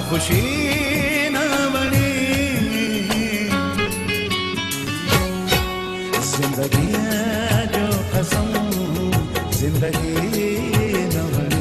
खुशी न बनी जिंदगी है जो कसम जिंदगी न बनी।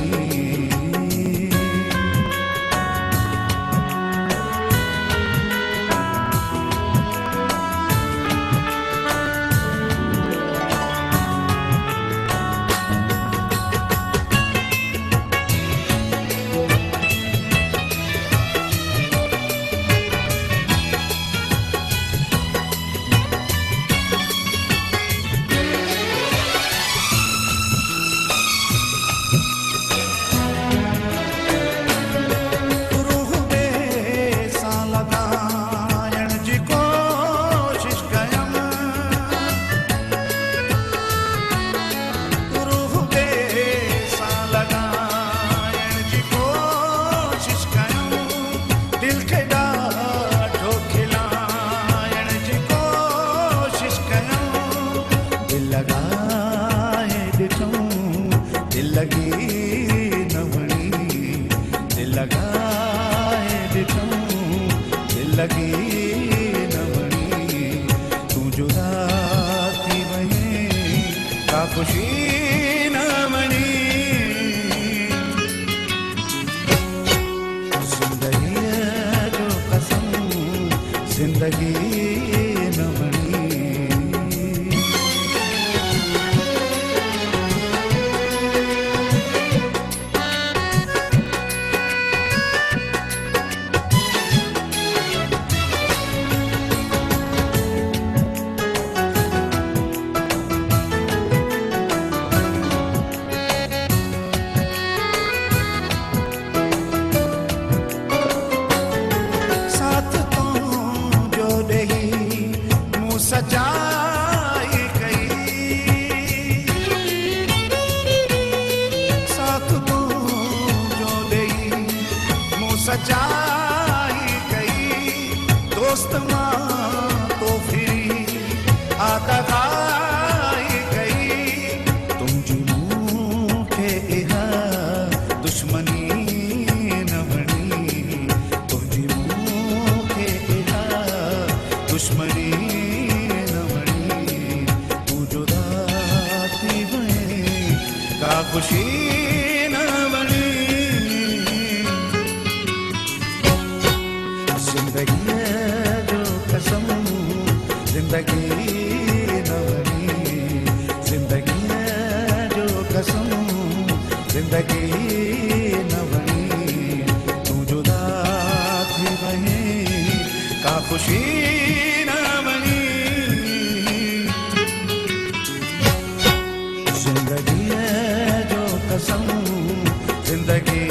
दिल लगी न बनी दिल लगाए दिठूं दिल लगी न बनी तू जुदा थी वहीं का खुशी न बनी। जिंदगी है जो कसम जिंदगी न बनी। सजाई गई साथ तू जो दई मुँह सजाई गई दोस्त माँ तो फिरी आता गाई गई तुम जुनू के इहा दुश्मनी न बनी तुम जुनू के इहा दुश्मनी का खुशी न बनी। जिंदगी है जो कसम जिंदगी न बनी जिंदगी है जो कसम जिंदगी न बनी तू जुदा थी वहीं का खुशी न बनी। जिंदगी है जो कसम जिंदगी